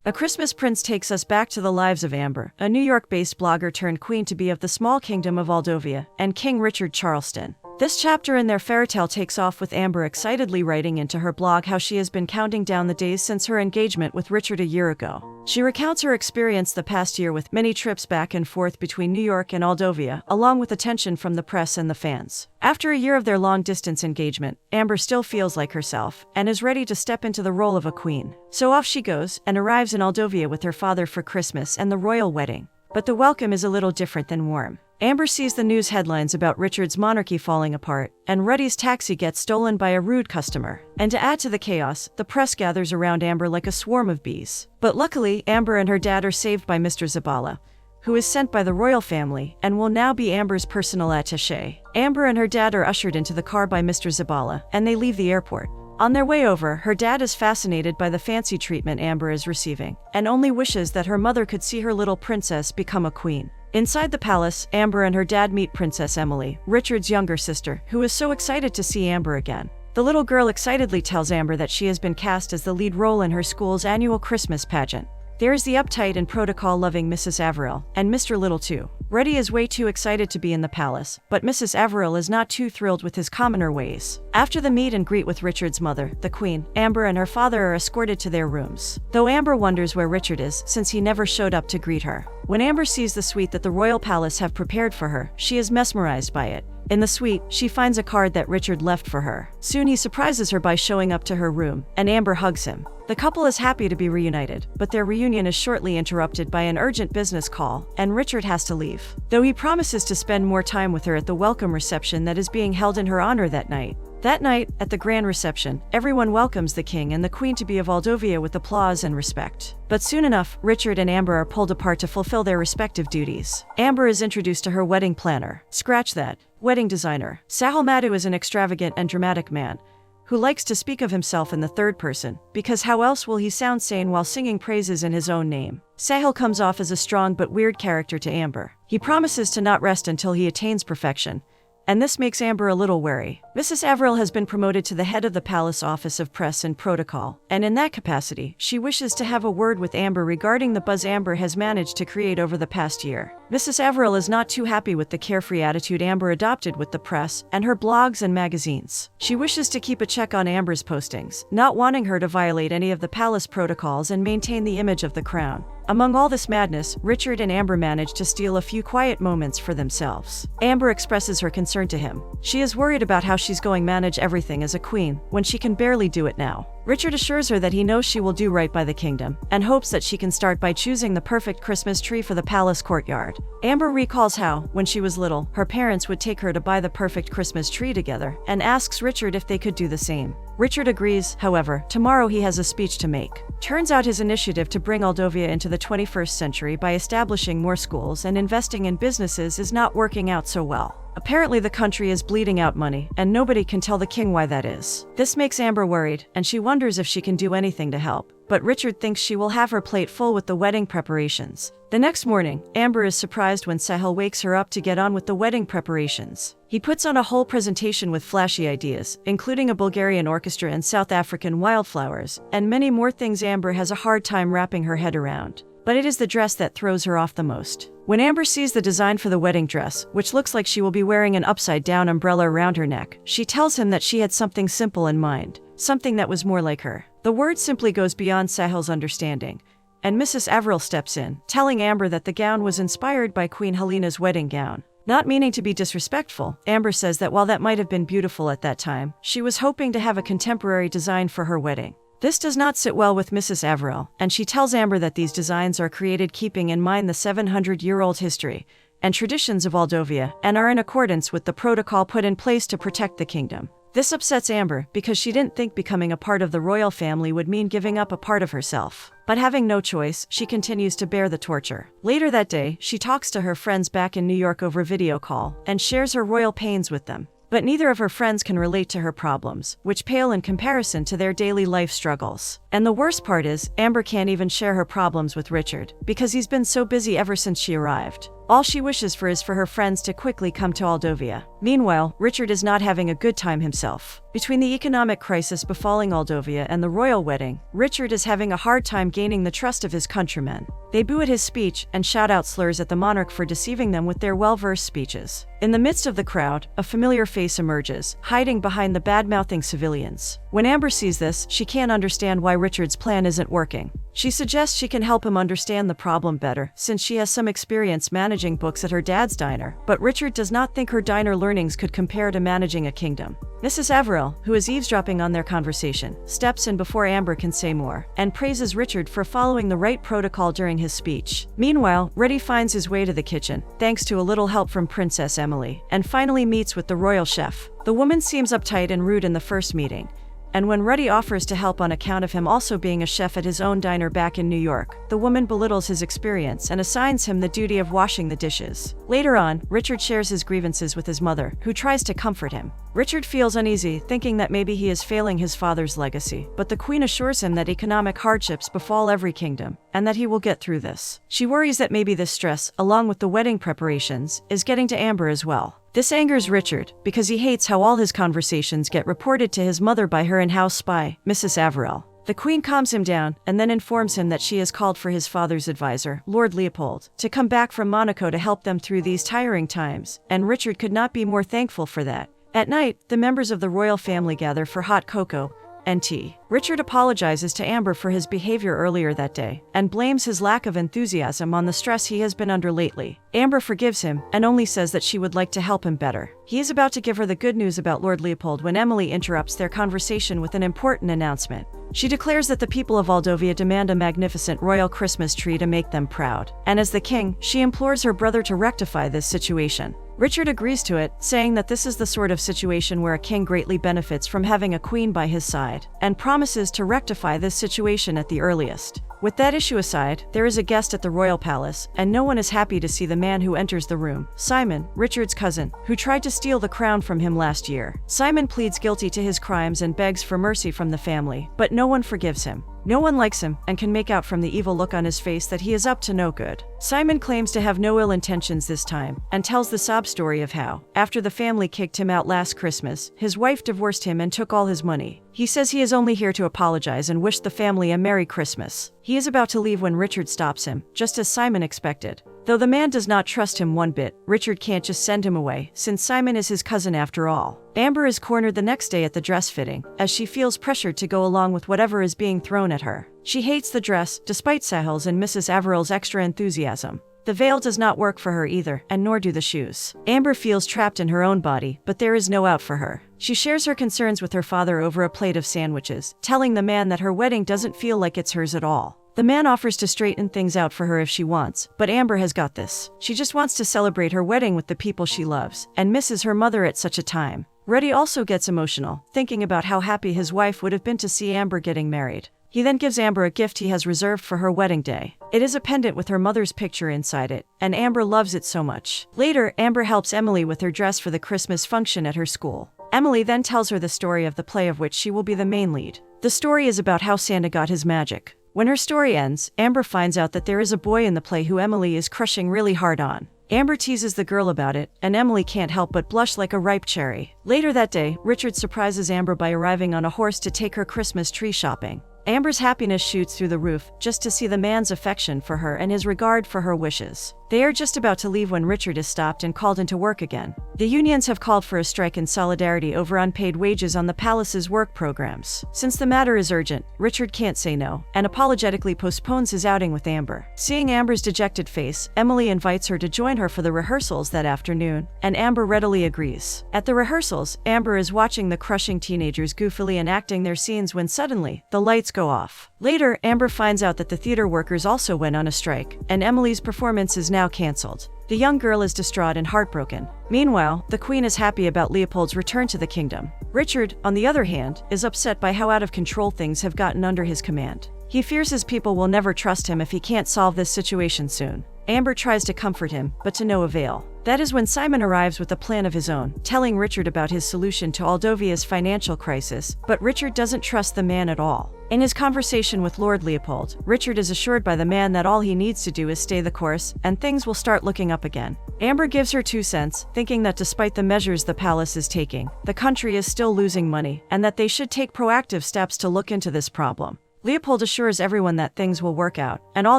A Christmas Prince takes us back to the lives of Amber, a New York-based blogger turned queen-to-be of the small kingdom of Moldova, and King Richard Charleston. This chapter in their fairytale takes off with Amber excitedly writing into her blog how she has been counting down the days since her engagement with Richard a year ago. She recounts her experience the past year with many trips back and forth between New York and Moldova, along with attention from the press and the fans. After a year of their long-distance engagement, Amber still feels like herself and is ready to step into the role of a queen. So off she goes and arrives in Moldova with her father for Christmas and the royal wedding. But the welcome is a little different than warm. Amber sees the news headlines about Richard's monarchy falling apart, and Ruddy's taxi gets stolen by a rude customer. And to add to the chaos, the press gathers around Amber like a swarm of bees. But luckily, Amber and her dad are saved by Mr. Zabala, who is sent by the royal family and will now be Amber's personal attaché. Amber and her dad are ushered into the car by Mr. Zabala, and they leave the airport. On their way over, her dad is fascinated by the fancy treatment Amber is receiving, and only wishes that her mother could see her little princess become a queen. Inside the palace, Amber and her dad meet Princess Emily, Richard's younger sister, who is so excited to see Amber again. The little girl excitedly tells Amber that she has been cast as the lead role in her school's annual Christmas pageant. There is the uptight and protocol-loving Mrs. Averill, and Mr. Little too. Ruddy is way too excited to be in the palace, but Mrs. Averill is not too thrilled with his commoner ways. After the meet and greet with Richard's mother, the Queen, Amber and her father are escorted to their rooms. Though Amber wonders where Richard is, since he never showed up to greet her. When Amber sees the suite that the royal palace have prepared for her, she is mesmerized by it. In the suite, she finds a card that Richard left for her. Soon he surprises her by showing up to her room, and Amber hugs him. The couple is happy to be reunited, but their reunion is shortly interrupted by an urgent business call, and Richard has to leave. Though he promises to spend more time with her at the welcome reception that is being held in her honor that night. That night, at the grand reception, everyone welcomes the king and the queen-to-be of Moldova with applause and respect. But soon enough, Richard and Amber are pulled apart to fulfill their respective duties. Amber is introduced to her wedding planner. Scratch that. Wedding designer. Sahil Madhu is an extravagant and dramatic man who likes to speak of himself in the third person, because how else will he sound sane while singing praises in his own name? Sahil comes off as a strong but weird character to Amber. He promises to not rest until he attains perfection, and this makes Amber a little wary. Mrs. Averill has been promoted to the head of the Palace Office of Press and Protocol, and in that capacity, she wishes to have a word with Amber regarding the buzz Amber has managed to create over the past year. Mrs. Averill is not too happy with the carefree attitude Amber adopted with the press and her blogs and magazines. She wishes to keep a check on Amber's postings, not wanting her to violate any of the palace protocols and maintain the image of the crown. Among all this madness, Richard and Amber manage to steal a few quiet moments for themselves. Amber expresses her concern to him. She is worried about how she's going to manage everything as a queen, when she can barely do it now. Richard assures her that he knows she will do right by the kingdom, and hopes that she can start by choosing the perfect Christmas tree for the palace courtyard. Amber recalls how, when she was little, her parents would take her to buy the perfect Christmas tree together, and asks Richard if they could do the same. Richard agrees, however. Tomorrow he has a speech to make. Turns out his initiative to bring Moldova into the 21st century by establishing more schools and investing in businesses is not working out so well. Apparently the country is bleeding out money, and nobody can tell the king why that is. This makes Amber worried, and she wonders if she can do anything to help. But Richard thinks she will have her plate full with the wedding preparations. The next morning, Amber is surprised when Sahil wakes her up to get on with the wedding preparations. He puts on a whole presentation with flashy ideas, including a Bulgarian orchestra and South African wildflowers, and many more things Amber has a hard time wrapping her head around. But it is the dress that throws her off the most. When Amber sees the design for the wedding dress, which looks like she will be wearing an upside-down umbrella around her neck, she tells him that she had something simple in mind, something that was more like her. The word simply goes beyond Sahil's understanding, and Mrs. Averill steps in, telling Amber that the gown was inspired by Queen Helena's wedding gown. Not meaning to be disrespectful, Amber says that while that might have been beautiful at that time, she was hoping to have a contemporary design for her wedding. This does not sit well with Mrs. Averill, and she tells Amber that these designs are created keeping in mind the 700-year-old history and traditions of Moldova, and are in accordance with the protocol put in place to protect the kingdom. This upsets Amber because she didn't think becoming a part of the royal family would mean giving up a part of herself. But having no choice, she continues to bear the torture. Later that day, she talks to her friends back in New York over video call and shares her royal pains with them. But neither of her friends can relate to her problems, which pale in comparison to their daily life struggles. And the worst part is, Amber can't even share her problems with Richard, because he's been so busy ever since she arrived. All she wishes for is for her friends to quickly come to Aldovia. Meanwhile, Richard is not having a good time himself. Between the economic crisis befalling Aldovia and the royal wedding, Richard is having a hard time gaining the trust of his countrymen. They boo at his speech and shout out slurs at the monarch for deceiving them with their well-versed speeches. In the midst of the crowd, a familiar face emerges, hiding behind the bad-mouthing civilians. When Amber sees this, she can't understand why Richard's plan isn't working. She suggests she can help him understand the problem better, since she has some experience managing books at her dad's diner, but Richard does not think her diner learnings could compare to managing a kingdom. Mrs. Averill, who is eavesdropping on their conversation, steps in before Amber can say more, and praises Richard for following the right protocol during his speech. Meanwhile, Reddy finds his way to the kitchen, thanks to a little help from Princess Emily, and finally meets with the royal chef. The woman seems uptight and rude in the first meeting, and when Reddy offers to help on account of him also being a chef at his own diner back in New York, the woman belittles his experience and assigns him the duty of washing the dishes. Later on, Richard shares his grievances with his mother, who tries to comfort him. Richard feels uneasy, thinking that maybe he is failing his father's legacy, but the queen assures him that economic hardships befall every kingdom, and that he will get through this. She worries that maybe this stress, along with the wedding preparations, is getting to Amber as well. This angers Richard, because he hates how all his conversations get reported to his mother by her in-house spy, Mrs. Averill. The queen calms him down, and then informs him that she has called for his father's advisor, Lord Leopold, to come back from Monaco to help them through these tiring times, and Richard could not be more thankful for that. At night, the members of the royal family gather for hot cocoa and tea. Richard apologizes to Amber for his behavior earlier that day, and blames his lack of enthusiasm on the stress he has been under lately. Amber forgives him, and only says that she would like to help him better. He is about to give her the good news about Lord Leopold when Emily interrupts their conversation with an important announcement. She declares that the people of Aldovia demand a magnificent royal Christmas tree to make them proud, and as the king, she implores her brother to rectify this situation. Richard agrees to it, saying that this is the sort of situation where a king greatly benefits from having a queen by his side, and promises to rectify this situation at the earliest. With that issue aside, there is a guest at the royal palace, and no one is happy to see the man who enters the room, Simon, Richard's cousin, who tried to steal the crown from him last year. Simon pleads guilty to his crimes and begs for mercy from the family, but no one forgives him. No one likes him, and can make out from the evil look on his face that he is up to no good. Simon claims to have no ill intentions this time, and tells the sob story of how, after the family kicked him out last Christmas, his wife divorced him and took all his money. He says he is only here to apologize and wish the family a Merry Christmas. He is about to leave when Richard stops him, just as Simon expected. Though the man does not trust him one bit, Richard can't just send him away, since Simon is his cousin after all. Amber is cornered the next day at the dress fitting, as she feels pressured to go along with whatever is being thrown at her. She hates the dress, despite Sahil's and Mrs. Averill's extra enthusiasm. The veil does not work for her either, and nor do the shoes. Amber feels trapped in her own body, but there is no out for her. She shares her concerns with her father over a plate of sandwiches, telling the man that her wedding doesn't feel like it's hers at all. The man offers to straighten things out for her if she wants, but Amber has got this. She just wants to celebrate her wedding with the people she loves, and misses her mother at such a time. Reddy also gets emotional, thinking about how happy his wife would have been to see Amber getting married. He then gives Amber a gift he has reserved for her wedding day. It is a pendant with her mother's picture inside it, and Amber loves it so much. Later, Amber helps Emily with her dress for the Christmas function at her school. Emily then tells her the story of the play of which she will be the main lead. The story is about how Santa got his magic. When her story ends, Amber finds out that there is a boy in the play who Emily is crushing really hard on. Amber teases the girl about it, and Emily can't help but blush like a ripe cherry. Later that day, Richard surprises Amber by arriving on a horse to take her Christmas tree shopping. Amber's happiness shoots through the roof just to see the man's affection for her and his regard for her wishes. They are just about to leave when Richard is stopped and called into work again. The unions have called for a strike in solidarity over unpaid wages on the palace's work programs. Since the matter is urgent, Richard can't say no, and apologetically postpones his outing with Amber. Seeing Amber's dejected face, Emily invites her to join her for the rehearsals that afternoon, and Amber readily agrees. At the rehearsals, Amber is watching the crushing teenagers goofily enacting their scenes when suddenly, the lights go off. Later, Amber finds out that the theater workers also went on a strike, and Emily's performance is now cancelled. The young girl is distraught and heartbroken. Meanwhile, the queen is happy about Leopold's return to the kingdom. Richard, on the other hand, is upset by how out of control things have gotten under his command. He fears his people will never trust him if he can't solve this situation soon. Amber tries to comfort him, but to no avail. That is when Simon arrives with a plan of his own, telling Richard about his solution to Aldovia's financial crisis, but Richard doesn't trust the man at all. In his conversation with Lord Leopold, Richard is assured by the man that all he needs to do is stay the course, and things will start looking up again. Amber gives her 2 cents, thinking that despite the measures the palace is taking, the country is still losing money, and that they should take proactive steps to look into this problem. Leopold assures everyone that things will work out, and all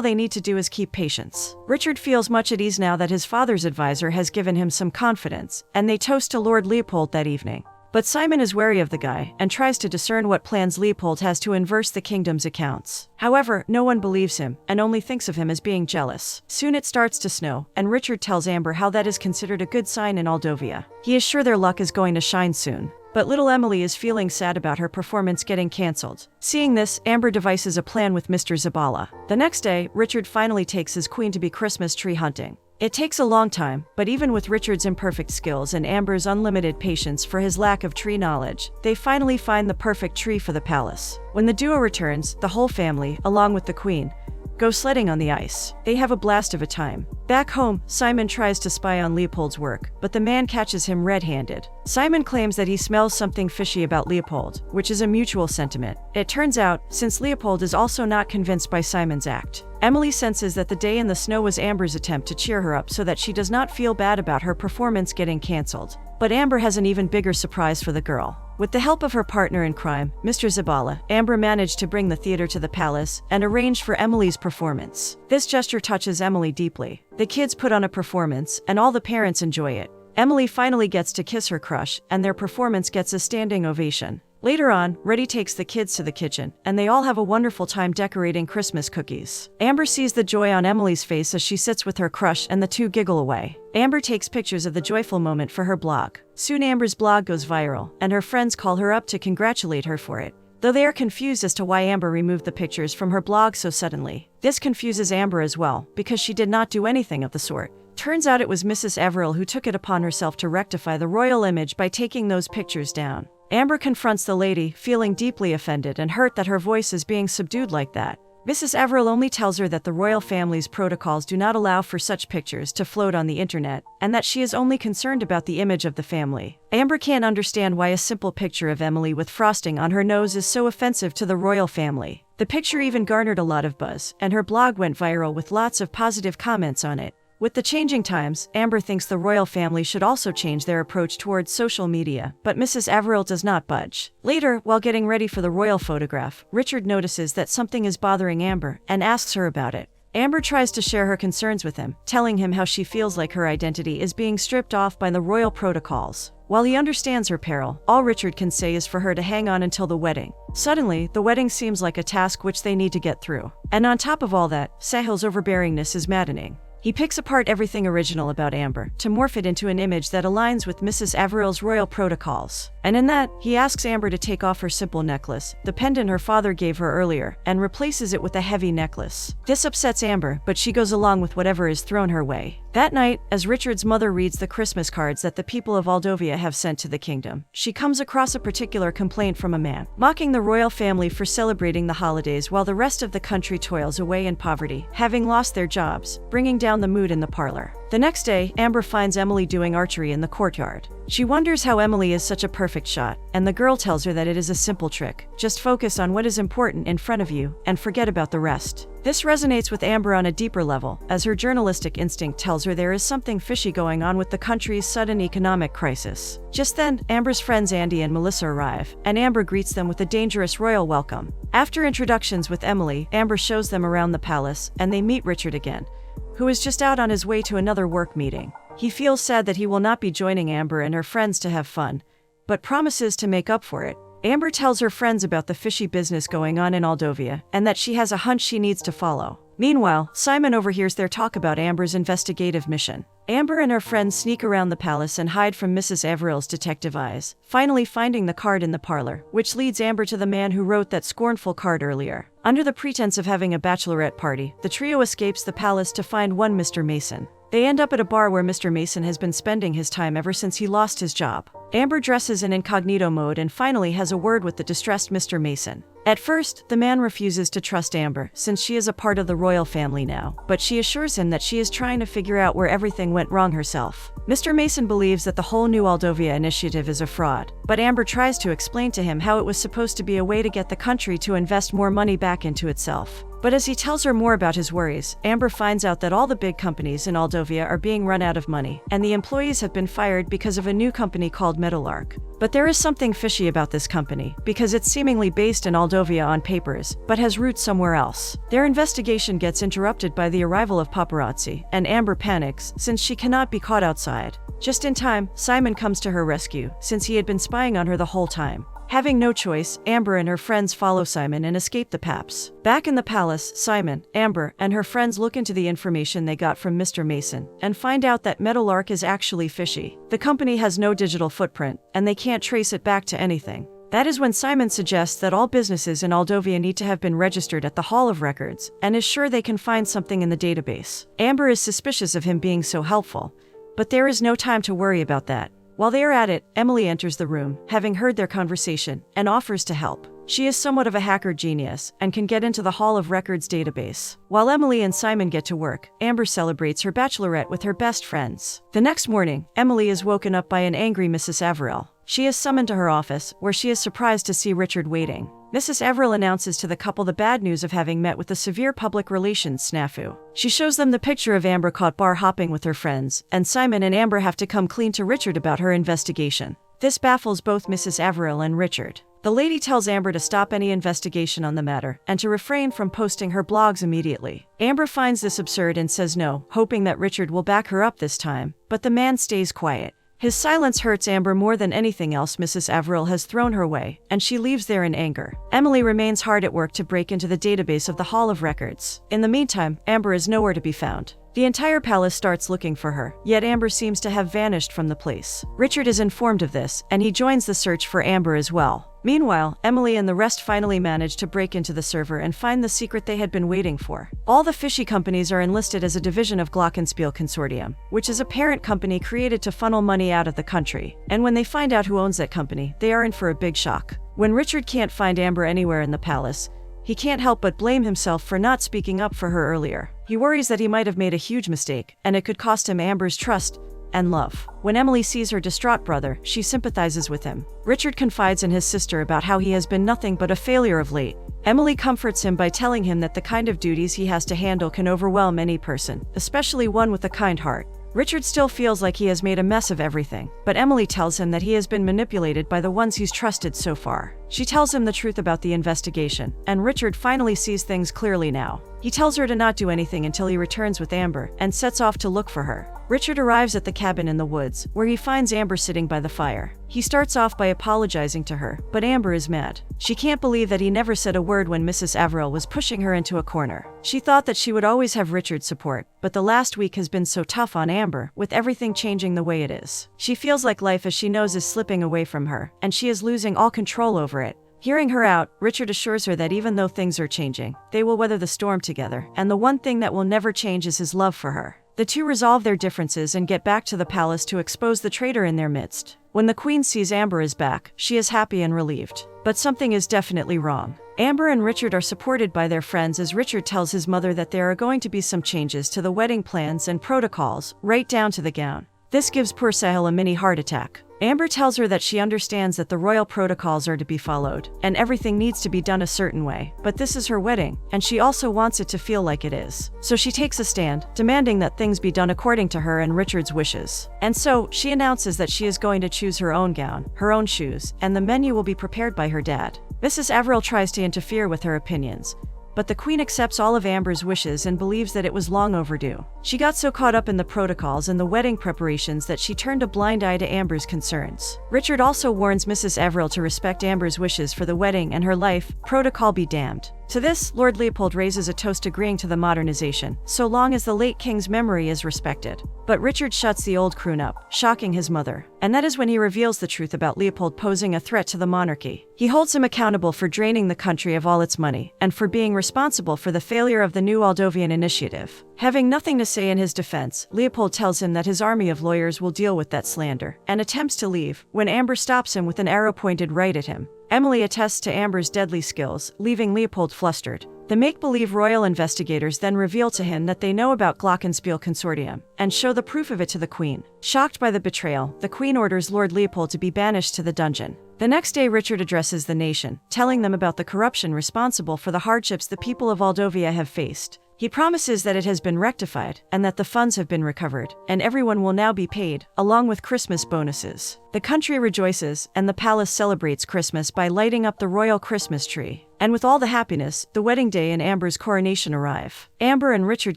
they need to do is keep patience. Richard feels much at ease now that his father's advisor has given him some confidence, and they toast to Lord Leopold that evening. But Simon is wary of the guy and tries to discern what plans Leopold has to inverse the kingdom's accounts. However, no one believes him and only thinks of him as being jealous. Soon it starts to snow, and Richard tells Amber how that is considered a good sign in Aldovia. He is sure their luck is going to shine soon. But little Emily is feeling sad about her performance getting cancelled. Seeing this, Amber devises a plan with Mr. Zabala. The next day, Richard finally takes his queen to be Christmas tree hunting. It takes a long time, but even with Richard's imperfect skills and Amber's unlimited patience for his lack of tree knowledge, they finally find the perfect tree for the palace. When the duo returns, the whole family, along with the queen, go sledding on the ice. They have a blast of a time. Back home, Simon tries to spy on Leopold's work, but the man catches him red-handed. Simon claims that he smells something fishy about Leopold, which is a mutual sentiment. It turns out, since Leopold is also not convinced by Simon's act, Emily senses that the day in the snow was Amber's attempt to cheer her up so that she does not feel bad about her performance getting cancelled. But Amber has an even bigger surprise for the girl. With the help of her partner in crime, Mr. Zabala, Amber managed to bring the theater to the palace and arranged for Emily's performance. This gesture touches Emily deeply. The kids put on a performance, and all the parents enjoy it. Emily finally gets to kiss her crush, and their performance gets a standing ovation. Later on, Reddy takes the kids to the kitchen, and they all have a wonderful time decorating Christmas cookies. Amber sees the joy on Emily's face as she sits with her crush, and the two giggle away. Amber takes pictures of the joyful moment for her blog. Soon Amber's blog goes viral, and her friends call her up to congratulate her for it, though they are confused as to why Amber removed the pictures from her blog so suddenly. This confuses Amber as well, because she did not do anything of the sort. Turns out it was Mrs. Everill who took it upon herself to rectify the royal image by taking those pictures down. Amber confronts the lady, feeling deeply offended and hurt that her voice is being subdued like that. Mrs. Everill only tells her that the royal family's protocols do not allow for such pictures to float on the internet, and that she is only concerned about the image of the family. Amber can't understand why a simple picture of Emily with frosting on her nose is so offensive to the royal family. The picture even garnered a lot of buzz, and her blog went viral with lots of positive comments on it. With the changing times, Amber thinks the royal family should also change their approach towards social media, but Mrs. Everill does not budge. Later, while getting ready for the royal photograph, Richard notices that something is bothering Amber and asks her about it. Amber tries to share her concerns with him, telling him how she feels like her identity is being stripped off by the royal protocols. While he understands her peril, all Richard can say is for her to hang on until the wedding. Suddenly, the wedding seems like a task which they need to get through. And on top of all that, Sahil's overbearingness is maddening. He picks apart everything original about Amber to morph it into an image that aligns with Mrs. Everill's royal protocols. And in that, he asks Amber to take off her simple necklace, the pendant her father gave her earlier, and replaces it with a heavy necklace. This upsets Amber, but she goes along with whatever is thrown her way. That night, as Richard's mother reads the Christmas cards that the people of Aldovia have sent to the kingdom, she comes across a particular complaint from a man, mocking the royal family for celebrating the holidays while the rest of the country toils away in poverty, having lost their jobs, bringing down the mood in the parlor. The next day, Amber finds Emily doing archery in the courtyard. She wonders how Emily is such a perfect shot, and the girl tells her that it is a simple trick. Just focus on what is important in front of you, and forget about the rest. This resonates with Amber on a deeper level, as her journalistic instinct tells her there is something fishy going on with the country's sudden economic crisis. Just then, Amber's friends Andy and Melissa arrive, and Amber greets them with a dangerous royal welcome. After introductions with Emily, Amber shows them around the palace, and they meet Richard again, who is just out on his way to another work meeting. He feels sad that he will not be joining Amber and her friends to have fun, but promises to make up for it. Amber tells her friends about the fishy business going on in Aldovia, and that she has a hunch she needs to follow. Meanwhile, Simon overhears their talk about Amber's investigative mission. Amber and her friends sneak around the palace and hide from Mrs. Everill's detective eyes, finally finding the card in the parlor, which leads Amber to the man who wrote that scornful card earlier. Under the pretense of having a bachelorette party, the trio escapes the palace to find one Mr. Mason. They end up at a bar where Mr. Mason has been spending his time ever since he lost his job. Amber dresses in incognito mode and finally has a word with the distressed Mr. Mason. At first, the man refuses to trust Amber since she is a part of the royal family now, but she assures him that she is trying to figure out where everything went wrong herself. Mr. Mason believes that the whole New Aldovia initiative is a fraud, but Amber tries to explain to him how it was supposed to be a way to get the country to invest more money back into itself. But as he tells her more about his worries, Amber finds out that all the big companies in Aldovia are being run out of money, and the employees have been fired because of a new company called Meadowlark. But there is something fishy about this company, because it's seemingly based in Aldovia on papers, but has roots somewhere else. Their investigation gets interrupted by the arrival of paparazzi, and Amber panics since she cannot be caught outside. Just in time, Simon comes to her rescue, since he had been spying on her the whole time. Having no choice, Amber and her friends follow Simon and escape the Paps. Back in the palace, Simon, Amber, and her friends look into the information they got from Mr. Mason and find out that Meadowlark is actually fishy. The company has no digital footprint, and they can't trace it back to anything. That is when Simon suggests that all businesses in Aldovia need to have been registered at the Hall of Records and is sure they can find something in the database. Amber is suspicious of him being so helpful, but there is no time to worry about that. While they are at it, Emily enters the room, having heard their conversation, and offers to help. She is somewhat of a hacker genius and can get into the Hall of Records database. While Emily and Simon get to work, Amber celebrates her bachelorette with her best friends. The next morning, Emily is woken up by an angry Mrs. Averill. She is summoned to her office, where she is surprised to see Richard waiting. Mrs. Averill announces to the couple the bad news of having met with a severe public relations snafu. She shows them the picture of Amber caught bar hopping with her friends, and Simon and Amber have to come clean to Richard about her investigation. This baffles both Mrs. Averill and Richard. The lady tells Amber to stop any investigation on the matter and to refrain from posting her blogs immediately. Amber finds this absurd and says no, hoping that Richard will back her up this time, but the man stays quiet. His silence hurts Amber more than anything else Mrs. Averill has thrown her way, and she leaves there in anger. Emily remains hard at work to break into the database of the Hall of Records. In the meantime, Amber is nowhere to be found. The entire palace starts looking for her, yet Amber seems to have vanished from the place. Richard is informed of this, and he joins the search for Amber as well. Meanwhile, Emily and the rest finally manage to break into the server and find the secret they had been waiting for. All the fishy companies are enlisted as a division of Glockenspiel Consortium, which is a parent company created to funnel money out of the country. And when they find out who owns that company, they are in for a big shock. When Richard can't find Amber anywhere in the palace, he can't help but blame himself for not speaking up for her earlier. He worries that he might have made a huge mistake, and it could cost him Amber's trust and love. When Emily sees her distraught brother, she sympathizes with him. Richard confides in his sister about how he has been nothing but a failure of late. Emily comforts him by telling him that the kind of duties he has to handle can overwhelm any person, especially one with a kind heart. Richard still feels like he has made a mess of everything, but Emily tells him that he has been manipulated by the ones he's trusted so far. She tells him the truth about the investigation, and Richard finally sees things clearly now. He tells her to not do anything until he returns with Amber, and sets off to look for her. Richard arrives at the cabin in the woods, where he finds Amber sitting by the fire. He starts off by apologizing to her, but Amber is mad. She can't believe that he never said a word when Mrs. Averill was pushing her into a corner. She thought that she would always have Richard's support, but the last week has been so tough on Amber, with everything changing the way it is. She feels like life as she knows is slipping away from her, and she is losing all control over it. Hearing her out, Richard assures her that even though things are changing, they will weather the storm together, and the one thing that will never change is his love for her. The two resolve their differences and get back to the palace to expose the traitor in their midst. When the queen sees Amber is back, she is happy and relieved. But something is definitely wrong. Amber and Richard are supported by their friends as Richard tells his mother that there are going to be some changes to the wedding plans and protocols, right down to the gown. This gives poor Sahil a mini heart attack. Amber tells her that she understands that the royal protocols are to be followed, and everything needs to be done a certain way, but this is her wedding, and she also wants it to feel like it is. So she takes a stand, demanding that things be done according to her and Richard's wishes. And so, she announces that she is going to choose her own gown, her own shoes, and the menu will be prepared by her dad. Mrs. Averill tries to interfere with her opinions, but the queen accepts all of Amber's wishes and believes that it was long overdue. She got so caught up in the protocols and the wedding preparations that she turned a blind eye to Amber's concerns. Richard also warns Mrs. Averill to respect Amber's wishes for the wedding and her life, protocol be damned. To this, Lord Leopold raises a toast agreeing to the modernization, so long as the late king's memory is respected. But Richard shuts the old croon up, shocking his mother. And that is when he reveals the truth about Leopold posing a threat to the monarchy. He holds him accountable for draining the country of all its money, and for being responsible for the failure of the new Moldovan initiative. Having nothing to say in his defense, Leopold tells him that his army of lawyers will deal with that slander, and attempts to leave, when Amber stops him with an arrow pointed right at him. Emily attests to Amber's deadly skills, leaving Leopold flustered. The make-believe royal investigators then reveal to him that they know about Glockenspiel Consortium, and show the proof of it to the Queen. Shocked by the betrayal, the Queen orders Lord Leopold to be banished to the dungeon. The next day, Richard addresses the nation, telling them about the corruption responsible for the hardships the people of Moldovia have faced. He promises that it has been rectified, and that the funds have been recovered, and everyone will now be paid, along with Christmas bonuses. The country rejoices, and the palace celebrates Christmas by lighting up the royal Christmas tree. And with all the happiness, the wedding day and Amber's coronation arrive. Amber and Richard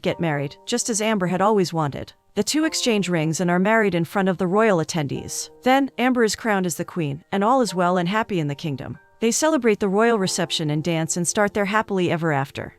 get married, just as Amber had always wanted. The two exchange rings and are married in front of the royal attendees. Then, Amber is crowned as the queen, and all is well and happy in the kingdom. They celebrate the royal reception and dance and start their happily ever after.